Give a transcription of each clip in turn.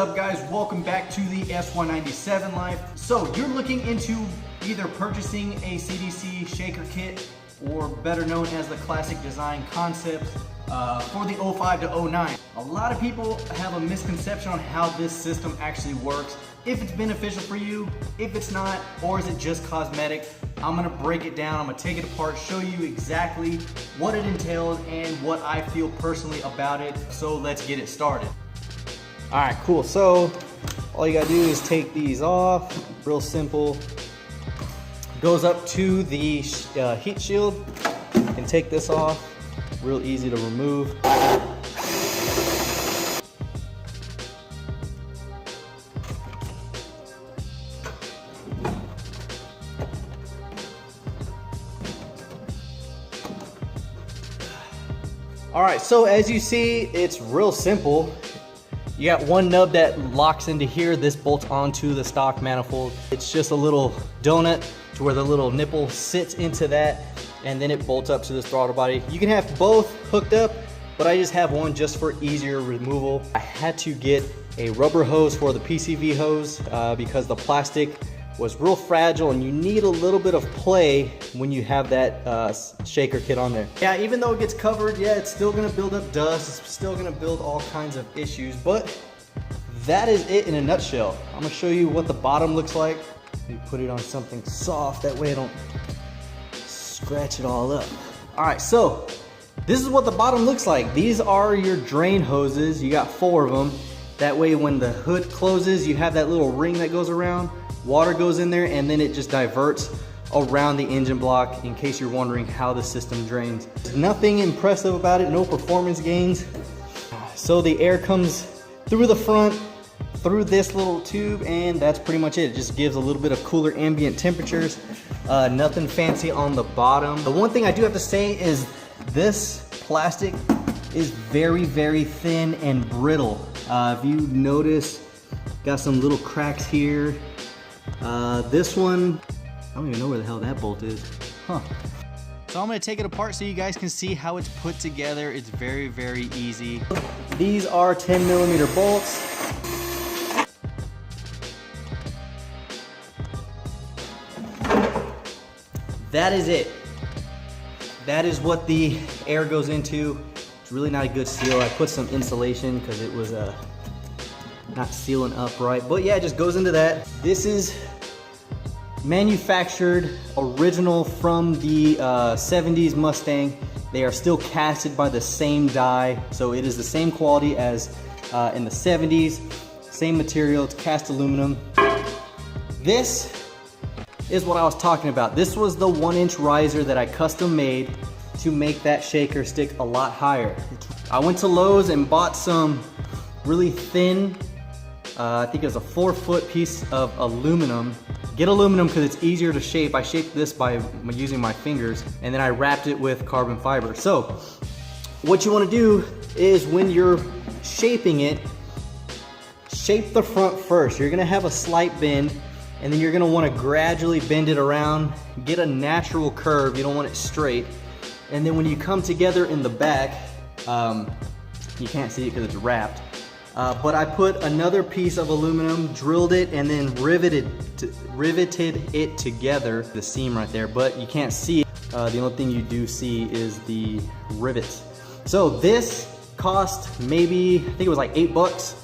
up, guys? Welcome back to the S197 Life. So you're looking into either purchasing a CDC Shaker kit, or better known as the classic design concepts for the 05 to 09. A lot of people have a misconception on how this system actually works, if it's beneficial for you, if it's not, or is it just cosmetic. I'm gonna break it down, I'm gonna take it apart, show you exactly what it entails and what I feel personally about it. So let's get it started. All right, cool. So all you gotta do is take these off, real simple. Goes up to the heat shield, and take this off, real easy to remove. All right, so as you see, it's real simple. You got one nub that locks into here. This bolts onto the stock manifold. It's just a little donut to where the little nipple sits into that, and then it bolts up to this throttle body. You can have both hooked up, but I just have one just for easier removal. I had to get a rubber hose for the PCV hose because the plastic was real fragile and you need a little bit of play when you have that shaker kit on there. Yeah, even though it gets covered, yeah, it's still gonna build up dust, it's still gonna build all kinds of issues, but that is it in a nutshell. I'm gonna show you what the bottom looks like. You put it on something soft, that way I don't scratch it all up. All right, so this is what the bottom looks like. These are your drain hoses. You got 4 of them. That way when the hood closes, you have that little ring that goes around. Water goes in there and then it just diverts around the engine block, in case you're wondering how the system drains. There's nothing impressive about it, no performance gains. So the air comes through the front, through this little tube, and that's pretty much it. It just gives a little bit of cooler ambient temperatures. Nothing fancy on the bottom. The one thing I do have to say is this plastic is very, very thin and brittle. If you notice, got some little cracks here. This one, I don't even know where the hell that bolt is. Huh. So I'm gonna take it apart so you guys can see how it's put together. It's very, very easy. These are 10mm bolts. That is it. That is what the air goes into. It's really not a good seal. I put some insulation because it was not sealing up right. But yeah, it just goes into that. This is manufactured original from the 70s Mustang. They are still casted by the same die. So it is the same quality as in the 70s. Same material, it's cast aluminum. This is what I was talking about. This was the 1-inch riser that I custom made to make that shaker stick a lot higher. I went to Lowe's and bought some really thin, I think it was a 4-foot piece of aluminum. Get aluminum because it's easier to shape. I shaped this by using my fingers, and then I wrapped it with carbon fiber. So what you want to do is when you're shaping it, shape the front first. You're gonna have a slight bend, and then you're gonna wanna gradually bend it around, get a natural curve. You don't want it straight. And then when you come together in the back, you can't see it because it's wrapped, but I put another piece of aluminum, drilled it, and then riveted it together, the seam right there, but you can't see it. The only thing you do see is the rivets. So this cost maybe, I think it was like $8.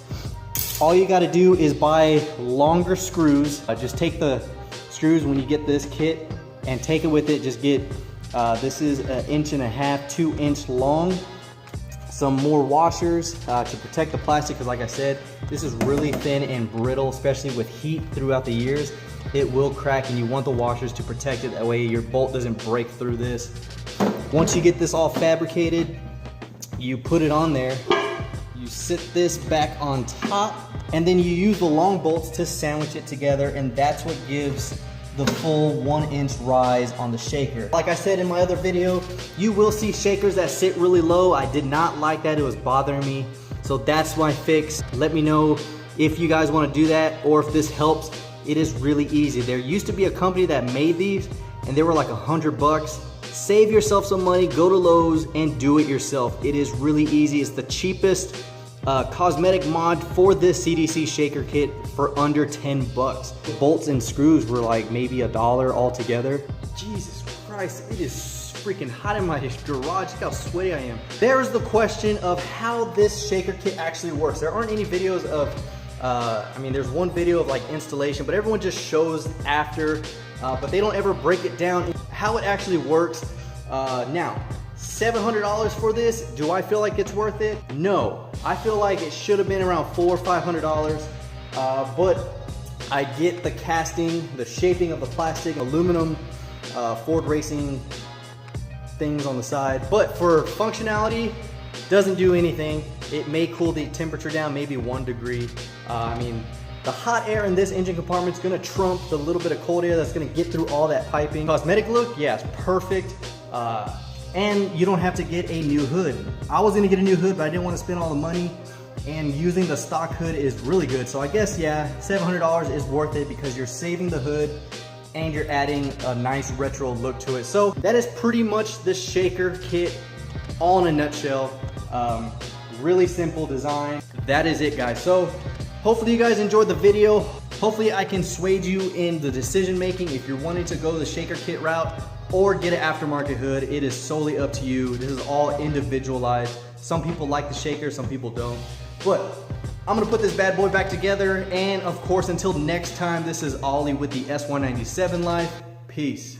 All you gotta do is buy longer screws. Just take the screws when you get this kit and take it with it. Just get, this is 1.5 inches, 2-inch long. Some more washers to protect the plastic, because like I said, this is really thin and brittle, especially with heat throughout the years. It will crack and you want the washers to protect it. That way your bolt doesn't break through this. Once you get this all fabricated, you put it on there. You sit this back on top, and then you use the long bolts to sandwich it together, and that's what gives the full 1-inch rise on the shaker. Like I said in my other video, you will see shakers that sit really low. I did not like that, it was bothering me. So that's my fix. Let me know if you guys wanna do that or if this helps. It is really easy. There used to be a company that made these and they were like $100. Save yourself some money, go to Lowe's and do it yourself. It is really easy. It's the cheapest cosmetic mod for this CDC Shaker kit for under 10 bucks. Bolts and screws were like maybe $1 altogether. Jesus Christ, it is freaking hot in my garage. Look how sweaty I am. There's the question of how this shaker kit actually works. There aren't any videos of, I mean, there's one video of like installation, but everyone just shows after, but they don't ever break it down how it actually works. Now, $700 for this, do I feel like it's worth it? No, I feel like it should have been around $400 or $500, but I get the casting, the shaping of the plastic, aluminum, Ford Racing things on the side, but for functionality, doesn't do anything. It may cool the temperature down, maybe 1 degree. I mean, the hot air in this engine compartment is gonna trump the little bit of cold air that's gonna get through all that piping. Cosmetic look, yeah, it's perfect. And you don't have to get a new hood. I was gonna get a new hood, but I didn't want to spend all the money, and using the stock hood is really good. So I guess, yeah, $700 is worth it because you're saving the hood and you're adding a nice retro look to it. So that is pretty much the shaker kit all in a nutshell. Really simple design. That is it, guys. So hopefully you guys enjoyed the video. Hopefully I can sway you in the decision making if you're wanting to go the shaker kit route or get an aftermarket hood. It is solely up to you. This is all individualized. Some people like the shaker, some people don't. But I'm gonna put this bad boy back together, and of course, until next time, this is Ollie with the S197 Life. Peace.